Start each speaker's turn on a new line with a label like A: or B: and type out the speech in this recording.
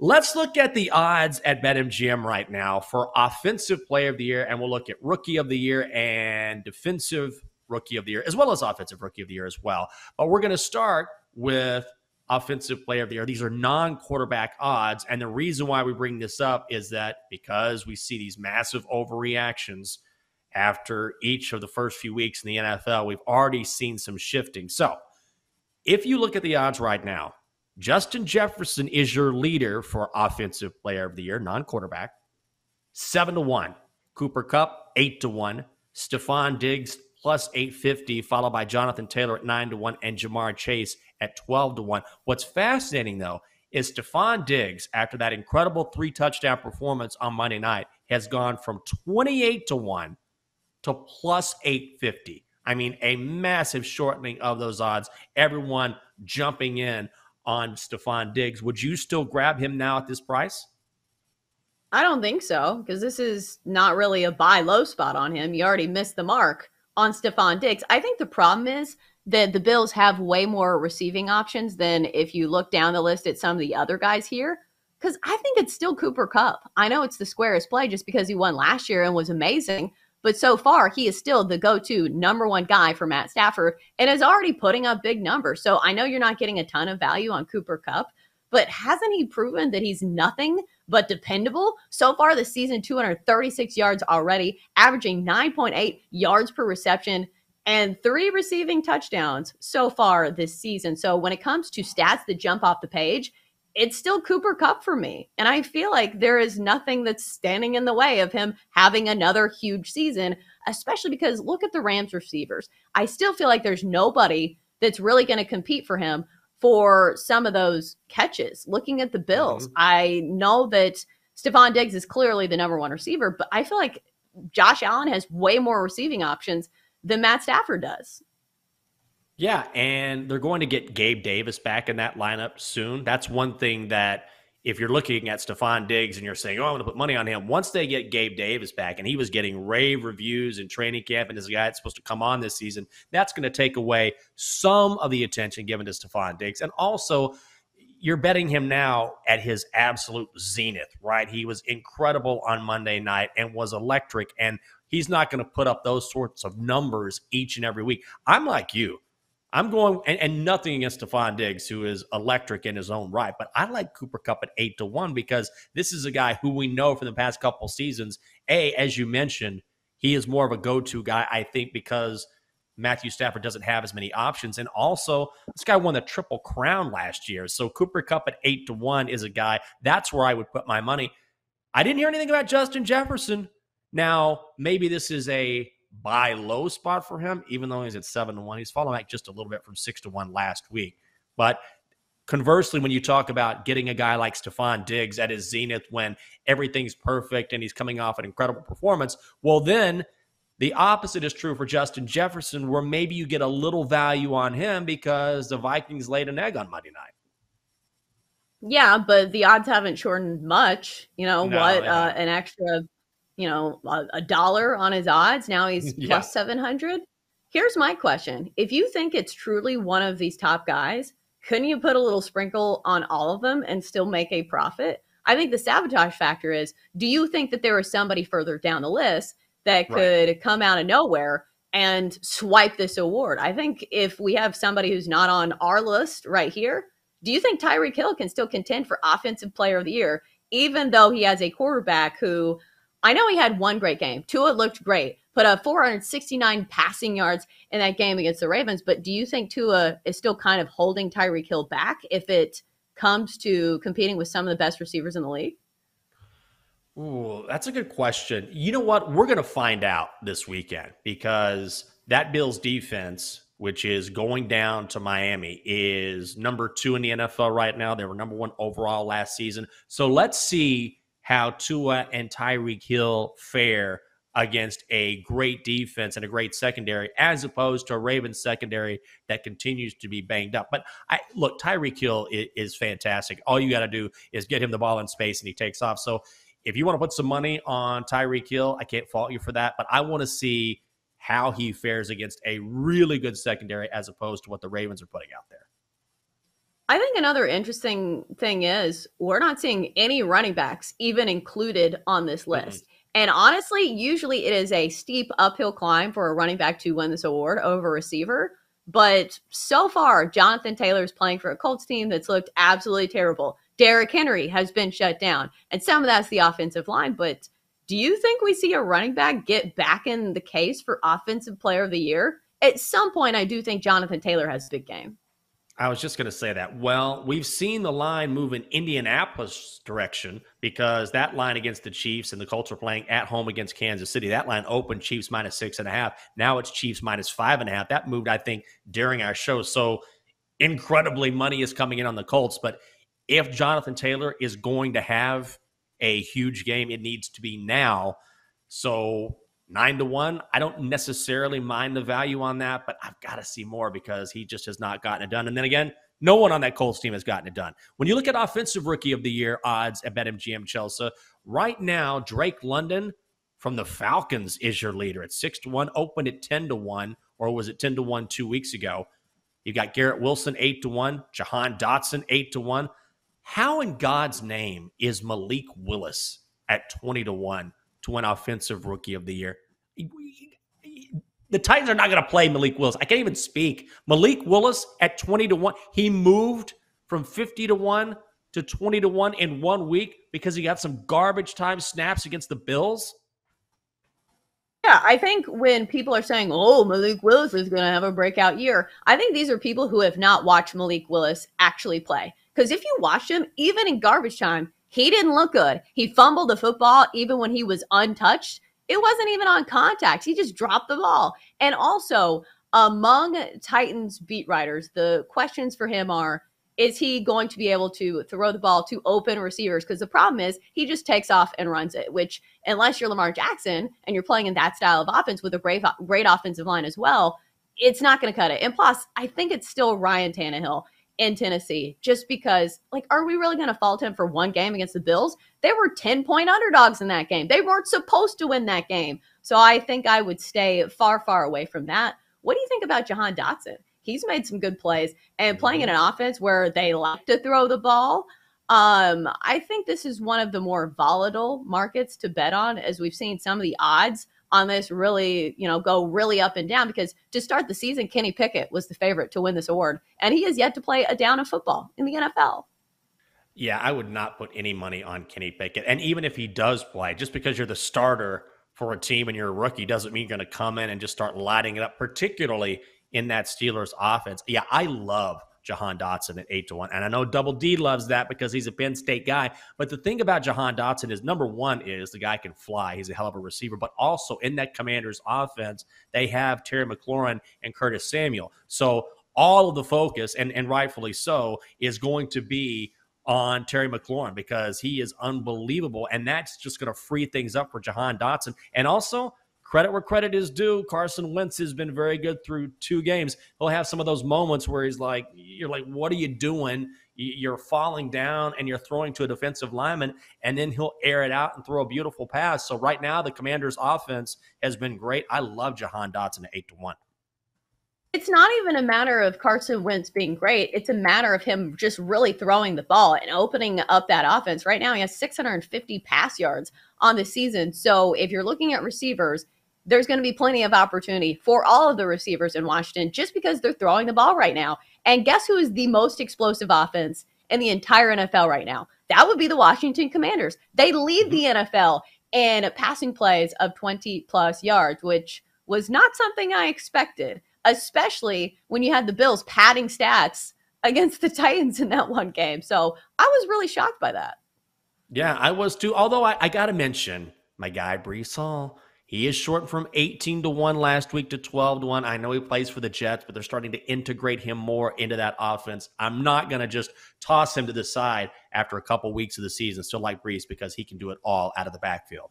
A: Let's look at the odds at BetMGM right now for Offensive Player of the Year, and we'll look at Rookie of the Year and Defensive Rookie of the Year, as well as Offensive Rookie of the Year as well. But we're going to start with Offensive Player of the Year. These are non-quarterback odds, and the reason why we bring this up is that because we see these massive overreactions after each of the first few weeks in the NFL, we've already seen some shifting. So if you look at the odds right now, Justin Jefferson is your leader for Offensive Player of the Year, non-quarterback, 7-1. Cooper Kupp, 8-1. Stefon Diggs, plus 850, followed by Jonathan Taylor at 9-1 and Jamar Chase at 12-1. What's fascinating, though, is Stefon Diggs, after that incredible 3-touchdown performance on Monday night, has gone from 28-1 to plus 850. I mean, a massive shortening of those odds. Everyone jumping in on Stefon Diggs. Would you still grab him now at this price?
B: I don't think so, because this is not really a buy low spot on him. You already missed the mark on Stefon Diggs. I think the problem is that the Bills have way more receiving options than if you look down the list at some of the other guys here, because I think it's still Cooper Kupp. I know it's the squarest play just because he won last year and was amazing, but so far he is still the go-to number one guy for Matt Stafford and is already putting up big numbers. So I know you're not getting a ton of value on Cooper Kupp, but hasn't he proven that he's nothing but dependable? So far this season, 236 yards already, averaging 9.8 yards per reception and 3 receiving touchdowns so far this season. So when it comes to stats that jump off the page, it's still Cooper Kupp for me. And I feel like there is nothing that's standing in the way of him having another huge season, especially because look at the Rams receivers. I still feel like there's nobody that's really going to compete for him for some of those catches. Looking at the Bills, I know that Stefon Diggs is clearly the number one receiver, but I feel like Josh Allen has way more receiving options than Matt Stafford does.
A: Yeah, and they're going to get Gabe Davis back in that lineup soon. That's one thing that if you're looking at Stefon Diggs and you're saying, oh, I'm going to put money on him, once they get Gabe Davis back, and he was getting rave reviews in training camp and is a guy that's supposed to come on this season, that's going to take away some of the attention given to Stefon Diggs. And also, you're betting him now at his absolute zenith, right? He was incredible on Monday night and was electric, and he's not going to put up those sorts of numbers each and every week. I'm like you. I'm going, and nothing against Stefon Diggs, who is electric in his own right, but I like Cooper Kupp at 8-1 because this is a guy who we know from the past couple seasons, as you mentioned, he is more of a go-to guy, I think, because Matthew Stafford doesn't have as many options. And also, this guy won the Triple Crown last year. So Cooper Kupp at 8-1 is a guy, that's where I would put my money. I didn't hear anything about Justin Jefferson. Now, maybe this is a buy low spot for him, even though he's at 7-1. He's fallen back just a little bit from 6-1 last week. But conversely, when you talk about getting a guy like Stefon Diggs at his zenith when everything's perfect and he's coming off an incredible performance, well, then the opposite is true for Justin Jefferson, where maybe you get a little value on him because the Vikings laid an egg on Monday night.
B: Yeah, but the odds haven't shortened much. An extra $1 on his odds. Now he's plus 700. Here's my question. If you think it's truly one of these top guys, couldn't you put a little sprinkle on all of them and still make a profit? I think the sabotage factor is, do you think that there is somebody further down the list that could come out of nowhere and swipe this award? I think if we have somebody who's not on our list right here, do you think Tyreek Hill can still contend for Offensive Player of the Year, even though he has a quarterback who, I know he had one great game. Tua looked great, put up 469 passing yards in that game against the Ravens. But do you think Tua is still kind of holding Tyreek Hill back if it comes to competing with some of the best receivers in the league?
A: Ooh, that's a good question. You know what? We're going to find out this weekend because that Bills defense, which is going down to Miami, is number 2 in the NFL right now. They were number 1 overall last season. So let's see how Tua and Tyreek Hill fare against a great defense and a great secondary, as opposed to a Ravens secondary that continues to be banged up. But look, Tyreek Hill is fantastic. All you got to do is get him the ball in space and he takes off. So if you want to put some money on Tyreek Hill, I can't fault you for that, but I want to see how he fares against a really good secondary as opposed to what the Ravens are putting out there.
B: I think another interesting thing is we're not seeing any running backs even included on this
A: Mm-mm.
B: list. And honestly, usually it is a steep uphill climb for a running back to win this award over a receiver. But so far, Jonathan Taylor is playing for a Colts team that's looked absolutely terrible. Derrick Henry has been shut down. And some of that's the offensive line. But do you think we see a running back get back in the case for Offensive Player of the Year? At some point, I do think Jonathan Taylor has a big game.
A: I was just going to say that. Well, we've seen the line move in Indianapolis' direction because that line against the Chiefs and the Colts are playing at home against Kansas City. That line opened Chiefs -6.5. Now it's Chiefs -5.5. That moved, I think, during our show. So incredibly, money is coming in on the Colts. But if Jonathan Taylor is going to have a huge game, it needs to be now. So 9-1, I don't necessarily mind the value on that, but I've got to see more because he just has not gotten it done. And then again, no one on that Colts team has gotten it done. When you look at Offensive Rookie of the Year odds at BetMGM Chelsea, right now, Drake London from the Falcons is your leader at 6-1, opened at 10-1, or was it 10-1 2 weeks ago? You've got Garrett Wilson 8-1, Jahan Dotson 8-1. How in God's name is Malik Willis at 20-1 to win Offensive Rookie of the Year? The Titans are not going to play Malik Willis. I can't even speak. Malik Willis at 20-1. He moved from 50-1 to 20-1 in 1 week because he got some garbage time snaps against the Bills.
B: Yeah, I think when people are saying, oh, Malik Willis is going to have a breakout year, I think these are people who have not watched Malik Willis actually play. Because if you watch him, even in garbage time, he didn't look good. He fumbled the football even when he was untouched. It wasn't even on contact. He just dropped the ball. And also, among Titans beat writers, the questions for him are, is he going to be able to throw the ball to open receivers? Because the problem is he just takes off and runs it, which unless you're Lamar Jackson and you're playing in that style of offense with a great offensive line as well, it's not going to cut it. And plus, I think it's still Ryan Tannehill in Tennessee, just because, like, are we really going to fault him for one game against the Bills? They were 10-point underdogs in that game. They weren't supposed to win that game. So I think I would stay far, far away from that. What do you think about Jahan Dotson? He's made some good plays and playing in an offense where they like to throw the ball. I think this is one of the more volatile markets to bet on, as we've seen some of the odds on this really, go really up and down, because to start the season, Kenny Pickett was the favorite to win this award, and he has yet to play a down of football in the NFL.
A: Yeah, I would not put any money on Kenny Pickett. And even if he does play, just because you're the starter for a team and you're a rookie doesn't mean you're going to come in and just start lighting it up, particularly in that Steelers offense. Yeah, I love Jahan Dotson at 8-1. And I know Double D loves that because he's a Penn State guy. But the thing about Jahan Dotson is, number one, is the guy can fly. He's a hell of a receiver. But also in that Commanders offense, they have Terry McLaurin and Curtis Samuel. So all of the focus, and rightfully so, is going to be on Terry McLaurin because he is unbelievable. And that's just going to free things up for Jahan Dotson. And also, credit where credit is due, Carson Wentz has been very good through 2 games. He'll have some of those moments where you're like, what are you doing? You're falling down and you're throwing to a defensive lineman, and then he'll air it out and throw a beautiful pass. So right now, the Commanders' offense has been great. I love Jahan Dotson at 8-1.
B: It's not even a matter of Carson Wentz being great. It's a matter of him just really throwing the ball and opening up that offense. Right now, he has 650 pass yards on the season. So if you're looking at receivers, there's going to be plenty of opportunity for all of the receivers in Washington just because they're throwing the ball right now. And guess who is the most explosive offense in the entire NFL right now? That would be the Washington Commanders. They lead the NFL in passing plays of 20-plus yards, which was not something I expected, especially when you had the Bills padding stats against the Titans in that one game. So I was really shocked by that.
A: Yeah, I was too. Although I got to mention my guy, Brees Hall. He is short from 18-1 last week to 12-1. I know he plays for the Jets, but they're starting to integrate him more into that offense. I'm not going to just toss him to the side after a couple weeks of the season, still like Brees, because he can do it all out of the backfield.